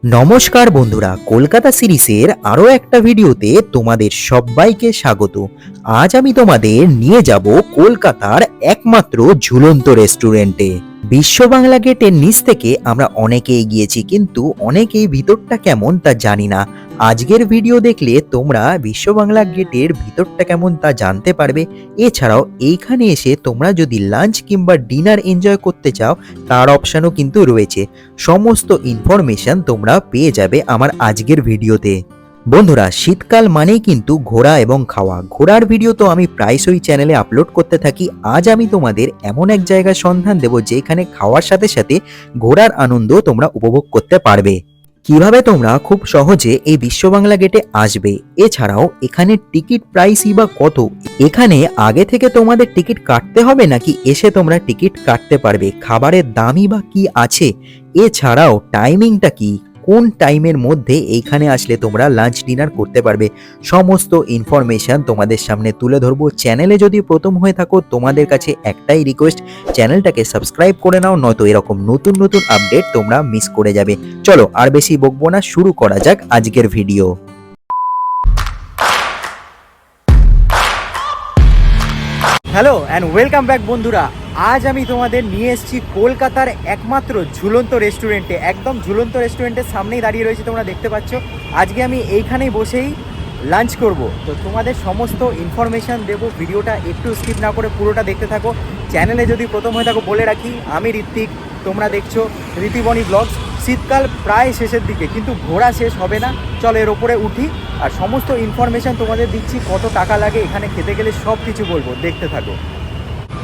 নমস্কার বন্ধুরা, কলকাতা সিরিজের আরও একটা ভিডিওতে তোমাদের সবাইকে স্বাগত। আজ আমি তোমাদের নিয়ে যাব কলকাতার একমাত্র ঝুলন্ত রেস্টুরেন্টে। বিশ্ব বাংলা গেটের নিচ থেকে আমরা অনেকেই গিয়েছি, কিন্তু অনেকেই ভিতরটা কেমন তা জানি না। আজকের ভিডিও দেখলে তোমরা বিশ্ব বাংলা গেটের ভিতরটা কেমন তা জানতে পারবে। এছাড়াও এইখানে এসে তোমরা যদি লাঞ্চ কিংবা ডিনার এনজয় করতে চাও, তার অপশানও কিন্তু রয়েছে। সমস্ত ইনফরমেশন তোমরা পেয়ে যাবে আমার আজকের ভিডিওতে। বন্ধুরা, শীতকাল মানেই কিন্তু ঘোরা এবং খাওয়া। ঘোরার ভিডিও তো আমি প্রায়শই চ্যানেলে আপলোড করতে থাকি। আজ আমি তোমাদের এমন এক জায়গার সন্ধান দেব যেখানে খাওয়ার সাথে সাথে ঘোরার আনন্দ তোমরা উপভোগ করতে পারবে। কিভাবে তোমরা খুব সহজে এই বিশ্ব বাংলা গেটে আসবে, এছাড়াও এখানে টিকিট প্রাইসই বা কত, এখানে আগে থেকে তোমাদের টিকিট কাটতে হবে নাকি এসে তোমরা টিকিট কাটতে পারবে, খাবারের দামই বা কি আছে, এছাড়াও টাইমিংটা কি, কোন টাইমের মধ্যে এইখানে আসলে তোমরা লাঞ্চ ডিনার করতে পারবে, সমস্ত ইনফরমেশন তোমাদের সামনে তুলে ধরবো। চ্যানেলে যদি প্রথম হয়ে থাকো, তোমাদের কাছে একটাই রিকোয়েস্ট, চ্যানেলটাকে সাবস্ক্রাইব করে নাও, নয়তো এরকম নতুন নতুন আপডেট তোমরা মিস করে যাবে। চলো আর বেশি বকবো না, শুরু করা যাক আজকের video. Hello and welcome back বন্ধুরা। আজ আমি তোমাদের নিয়ে এসেছি কলকাতার একমাত্র ঝুলন্ত রেস্টুরেন্টে। একদম ঝুলন্ত রেস্টুরেন্টের সামনেই দাঁড়িয়ে রয়েছে, তোমরা দেখতে পাচ্ছ। আজকে আমি এইখানেই বসেই লাঞ্চ করব, তো তোমাদের সমস্ত ইনফরমেশান দেবো। ভিডিওটা একটু স্কিপ না করে পুরোটা দেখতে থাকো। চ্যানেলে যদি প্রথম হয়ে থাকো, বলে রাখি আমি ঋত্বিক, তোমরা দেখছো ঋতিবনি ব্লগস। শীতকাল প্রায় শেষের দিকে, কিন্তু ঘোরা শেষ হবে না। চলো এর ওপরে উঠি আর সমস্ত ইনফরমেশান তোমাদের দিচ্ছি। কত টাকা লাগে এখানে খেতে গেলে সব কিছু বলবো, দেখতে থাকো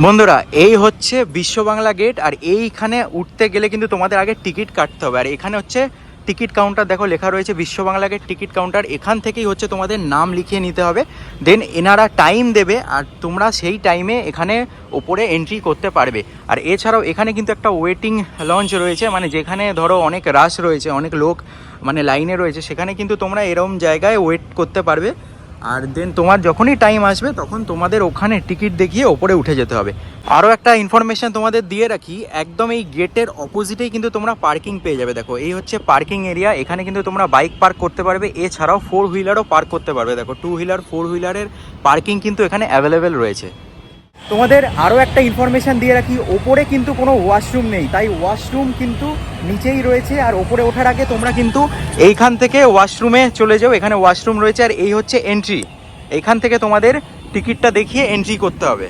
বন্ধুরা। এই হচ্ছে বিশ্ব বাংলা গেট, আর এইখানে উঠতে গেলে কিন্তু তোমাদের আগে টিকিট কাটতে হবে। আর এখানে হচ্ছে টিকিট কাউন্টার, দেখো লেখা রয়েছে বিশ্ব বাংলা গেট টিকিট কাউন্টার। এখান থেকেই হচ্ছে তোমাদের নাম লিখিয়ে নিতে হবে, দেন এনারা টাইম দেবে আর তোমরা সেই টাইমে এখানে ওপরে এন্ট্রি করতে পারবে। আর এছাড়াও এখানে কিন্তু একটা ওয়েটিং লঞ্চ রয়েছে, মানে যেখানে ধরো অনেক রাশ রয়েছে, অনেক লোক মানে লাইনে রয়েছে, সেখানে কিন্তু তোমরা এরকম জায়গায় ওয়েট করতে পারবে। আর দেন তোমার যখনই টাইম আসবে তখন তোমাদের ওখানে টিকিট দেখিয়ে ওপরে উঠে যেতে হবে। আরও একটা ইনফরমেশন তোমাদের দিয়ে রাখি, একদম এই গেটের অপোজিটেই কিন্তু তোমরা পার্কিং পেয়ে যাবে। দেখো এই হচ্ছে পার্কিং এরিয়া, এখানে কিন্তু তোমরা বাইক পার্ক করতে পারবে, এছাড়াও 4 হুইলারও পার্ক করতে পারবে। দেখো 2 হুইলার 4 হুইলারের পার্কিং কিন্তু এখানে অ্যাভেলেবেল রয়েছে। তোমাদের আরও একটা ইনফরমেশান দিয়ে রাখি, ওপরে কিন্তু কোনো ওয়াশরুম নেই, তাই ওয়াশরুম কিন্তু নিচেই রয়েছে। আর ওপরে ওঠার আগে তোমরা কিন্তু এইখান থেকে ওয়াশরুমে চলে যাও, এখানে ওয়াশরুম রয়েছে। আর এই হচ্ছে এন্ট্রি, এইখান থেকে তোমাদের টিকিটটা দেখিয়ে এন্ট্রি করতে হবে।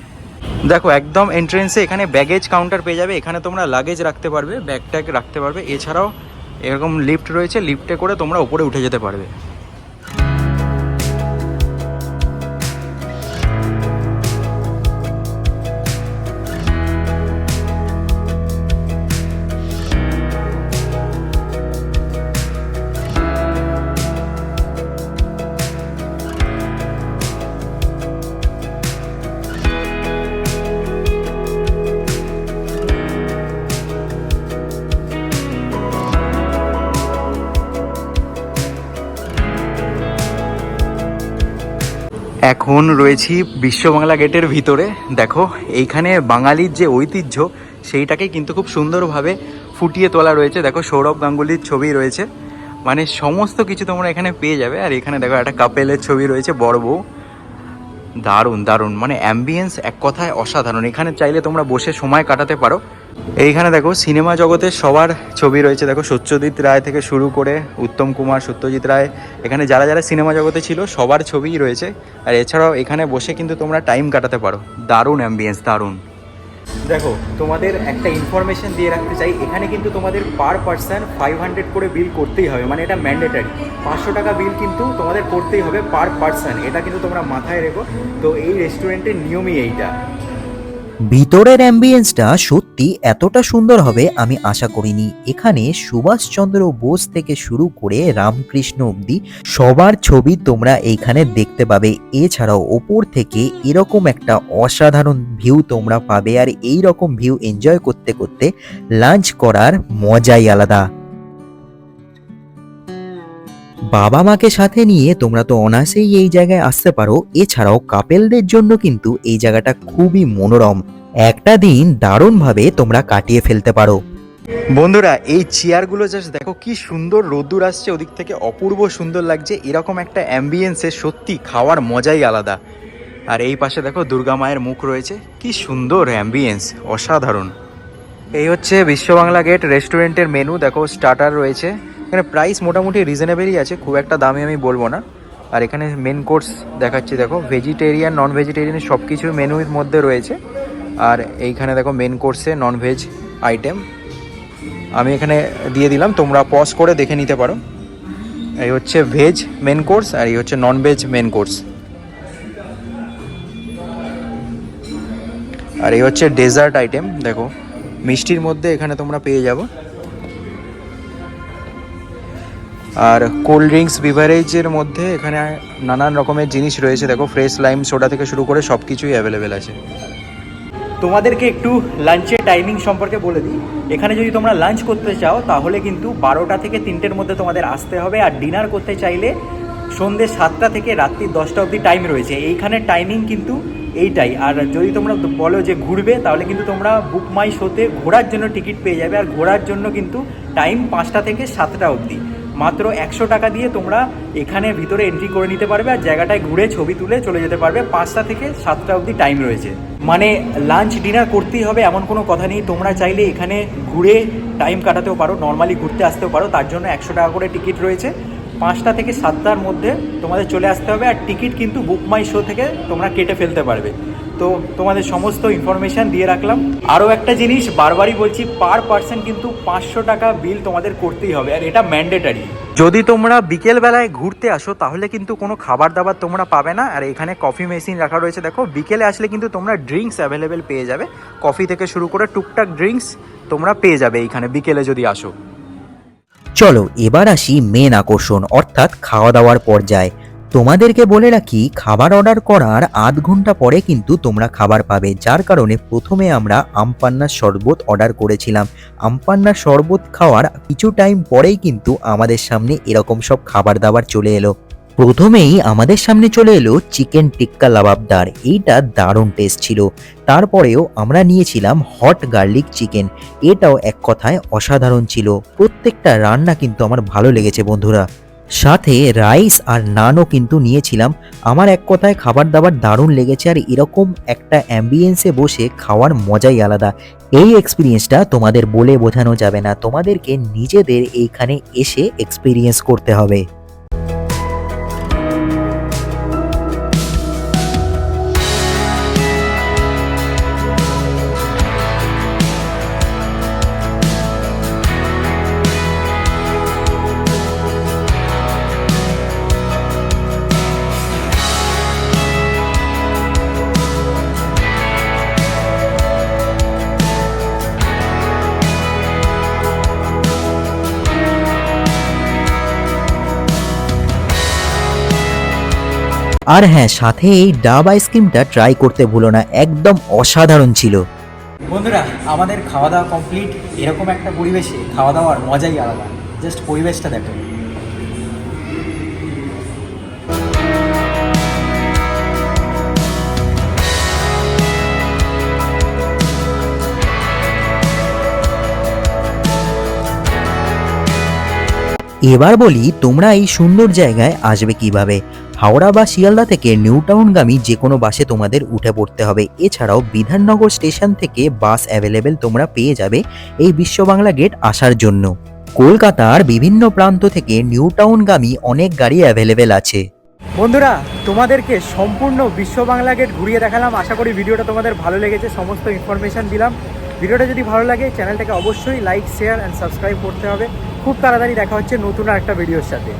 দেখো একদম এন্ট্রেন্সে এখানে ব্যাগেজ কাউন্টার পেয়ে যাবে, এখানে তোমরা লাগেজ রাখতে পারবে, ব্যাগ ট্যাগ রাখতে পারবে। এছাড়াও এরকম লিফট রয়েছে, লিফটে করে তোমরা উপরে উঠে যেতে পারবে। এখন রয়েছি বিশ্ব বাংলা গেটের ভিতরে। দেখো এইখানে বাঙালির যে ঐতিহ্য সেইটাকে কিন্তু খুব সুন্দরভাবে ফুটিয়ে তোলা রয়েছে। দেখো সৌরভ গাঙ্গুলির ছবি রয়েছে, মানে সমস্ত কিছু তোমরা এখানে পেয়ে যাবে। আর এখানে দেখো একটা কাপেলের ছবি রয়েছে, বড় বউ। দারুণ দারুণ, মানে অ্যাম্বিয়েন্স এক কথায় অসাধারণ। এখানে চাইলে তোমরা বসে সময় কাটাতে পারো। এইখানে দেখো সিনেমা জগতের সবার ছবি রয়েছে। দেখো সত্যজিৎ রায় থেকে শুরু করে উত্তম কুমার, সত্যজিৎ রায়, এখানে যারা যারা সিনেমা জগতে ছিল সবার ছবিই রয়েছে। আর এছাড়াও এখানে বসে কিন্তু তোমরা টাইম কাটাতে পারো। দারুণ অ্যাম্বিয়েন্স, দারুণ। দেখো তোমাদের একটা ইনফরমেশন দিয়ে রাখতে চাই, এখানে কিন্তু তোমাদের পার পার্সন 500 করে বিল করতেই হবে, মানে এটা ম্যান্ডেটারি। 500 টাকা বিল কিন্তু তোমাদের করতেই হবে পার পার্সন, এটা কিন্তু তোমরা মাথায় রেখো। তো এই রেস্টুরেন্টের নিয়মই এইটা। ভিতরের অ্যাম্বিয়েন্সটা সত্যি এতটা সুন্দর হবে আমি আশা করিনি। এখানে সুভাষচন্দ্র বোস থেকে শুরু করে রামকৃষ্ণ অবধি সবার ছবি তোমরা এইখানে দেখতে পাবে। এছাড়াও ওপর থেকে এরকম একটা অসাধারণ ভিউ তোমরা পাবে। আর এই রকম ভিউ এনজয় করতে করতে লাঞ্চ করার মজাই আলাদা। বাবা মাকে সাথে নিয়ে তোমরা তো অনায়াসেই এই জায়গায় আসতে পারো। এছাড়াও কাপেলদের জন্য কিন্তু এই জায়গাটা খুবই মনোরম, একটা দিন দারুণভাবে তোমরা কাটিয়ে ফেলতে পারো। বন্ধুরা এই চেয়ারগুলো জাস্ট দেখো কি সুন্দর রোদ্দুর আসছে ওদিক থেকে, অপূর্ব সুন্দর লাগছে। এরকম একটা অ্যাম্বিয়েন্সে সত্যি খাওয়ার মজাই আলাদা। আর এই পাশে দেখো দুর্গা মায়ের মুখ রয়েছে, কি সুন্দর অ্যাম্বিয়েন্স, অসাধারণ। এই হচ্ছে বিশ্ব বাংলা গেট রেস্টুরেন্টের মেনু। দেখো স্টার্টার রয়েছে, এখানে প্রাইস মোটামুটি রিজনেবলই আছে, খুব একটা দামি আমি বলবো না। আর এখানে মেন কোর্স দেখাচ্ছি, দেখো ভেজিটেরিয়ান নন ভেজিটেরিয়ান সব কিছু মেনুর মধ্যে রয়েছে। আর এইখানে দেখো মেন কোর্সে নন ভেজ আইটেম আমি এখানে দিয়ে দিলাম, তোমরা পজ করে দেখে নিতে পারো। এই হচ্ছে ভেজ মেন কোর্স আর এই হচ্ছে নন ভেজ মেন কোর্স। আর এই হচ্ছে ডেজার্ট আইটেম, দেখো মিষ্টির মধ্যে এখানে তোমরা পেয়ে যাবো। আর কোল্ড ড্রিঙ্কস বিভারেজের মধ্যে এখানে নানান রকমের জিনিস রয়েছে, দেখো ফ্রেশ লাইম সোডা থেকে শুরু করে সব কিছুই অ্যাভেলেবেল আছে। তোমাদেরকে একটু লাঞ্চের টাইমিং সম্পর্কে বলে দিই। এখানে যদি তোমরা লাঞ্চ করতে চাও তাহলে কিন্তু 12টা থেকে 3টের মধ্যে তোমাদের আসতে হবে। আর ডিনার করতে চাইলে সন্ধ্যে 7টা থেকে রাত্রি 10টা অবধি টাইম রয়েছে। এইখানে টাইমিং কিন্তু এইটাই। আর যদি তোমরা বলো যে ঘুরবে তাহলে কিন্তু তোমরা বুক মাই শোতে ঘোরার জন্য টিকিট পেয়ে যাবে। আর ঘোরার জন্য কিন্তু টাইম 5টা থেকে 7টা অবধি। মাত্র 100 টাকা দিয়ে তোমরা এখানে ভিতরে এন্ট্রি করে নিতে পারবে আর জায়গাটায় ঘুরে ছবি তুলে চলে যেতে পারবে। 5টা থেকে 7টা অবধি টাইম রয়েছে, মানে লাঞ্চ ডিনার করতেই হবে এমন কোনো কথা নেই। তোমরা চাইলে এখানে ঘুরে টাইম কাটাতেও পারো, নর্মালি ঘুরতে আসতেও পারো, তার জন্য 100 টাকা করে টিকিট রয়েছে। 5টা থেকে 7টার মধ্যে তোমাদের চলে আসতে হবে। আর টিকিট কিন্তু বুক মাই শো থেকে তোমরা কেটে ফেলতে পারবে। তো তোমাদের সমস্ত ইনফরমেশান দিয়ে রাখলাম। আরও একটা জিনিস বারবারই বলছি, পার পার্সন কিন্তু 500 টাকা বিল তোমাদের করতেই হবে, আর এটা ম্যান্ডেটারি। যদি তোমরা বিকেলবেলায় ঘুরতে আসো তাহলে কিন্তু কোনো খাবার দাবার তোমরা পাবে না। আর এখানে কফি মেশিন রাখা রয়েছে, দেখো বিকেলে আসলে কিন্তু তোমরা ড্রিঙ্কস অ্যাভেলেবেল পেয়ে যাবে। কফি থেকে শুরু করে টুকটাক ড্রিঙ্কস তোমরা পেয়ে যাবে এইখানে বিকেলে যদি আসো। চলো এবার আসি মেন আকর্ষণ অর্থাৎ খাওয়া দাওয়ার পর্যায়ে। তোমাদেরকে বলে রাখি, খাবার অর্ডার করার আধ ঘন্টা পরে কিন্তু তোমরা খাবার পাবে, যার কারণে প্রথমে আমরা আমপান্নার শরবত অর্ডার করেছিলাম। আমপান্নার শরবত খাওয়ার কিছু টাইম পরেই কিন্তু আমাদের সামনে এরকম সব খাবার দাবার চলে এলো। প্রথমেই আমাদের সামনে চলে এলো চিকেন টিক্কা লাবাবদার, এইটা দারুণ টেস্ট ছিল। তারপরেও আমরা নিয়েছিলাম হট গার্লিক চিকেন, এটাও এক কথায় অসাধারণ ছিল। প্রত্যেকটা রান্না কিন্তু আমার ভালো লেগেছে বন্ধুরা। সাথে রাইস আর নানও কিন্তু নিয়েছিলাম। আমার এক কথায় খাবার দাবার দারুণ লেগেছে। আর এরকম একটা অ্যাম্বিয়েন্সে বসে খাওয়ার মজাই আলাদা। এই এক্সপিরিয়েন্সটা তোমাদের বলে বোঝানো যাবে না, তোমাদেরকে নিজেদের এইখানে এসে এক্সপিরিয়েন্স করতে হবে। আর হ্যাঁ, সাথে এই ডাব আইসক্রিমটা ট্রাই করতে ভুলো না, একদম অসাধারণ ছিল। বন্ধুরা আমাদের খাওয়া দাওয়া কমপ্লিট। এরকম একটা পরিবেশে খাওয়া দাওয়ার মজাই আলাদা, জাস্ট পরিবেশটা দেখো। এবার বলি তোমরা এই সুন্দর জায়গায় আসবে কিভাবে। হাওড়া বা শিয়ালদা থেকে নিউ টাউনগামী যে কোনো বাসে তোমাদের উঠে পড়তে হবে। এছাড়াও বিধাননগর স্টেশন থেকে বাস অ্যাভেলেবেল তোমরা পেয়ে যাবে এই বিশ্ব বাংলা গেট আসার জন্য। কলকাতার বিভিন্ন প্রান্ত থেকে নিউ টাউনগামী অনেক গাড়ি অ্যাভেলেবেল আছে। বন্ধুরা তোমাদেরকে সম্পূর্ণ বিশ্ব বাংলা গেট ঘুরিয়ে দেখালাম। আশা করি ভিডিওটা তোমাদের ভালো লেগেছে, সমস্ত ইনফরমেশান দিলাম। ভিডিওটা যদি ভালো লাগে চ্যানেলটাকে অবশ্যই লাইক শেয়ার অ্যান্ড সাবস্ক্রাইব করতে হবে। খুব তাড়াতাড়ি দেখা হচ্ছে নতুন আর একটা ভিডিওর সাথে।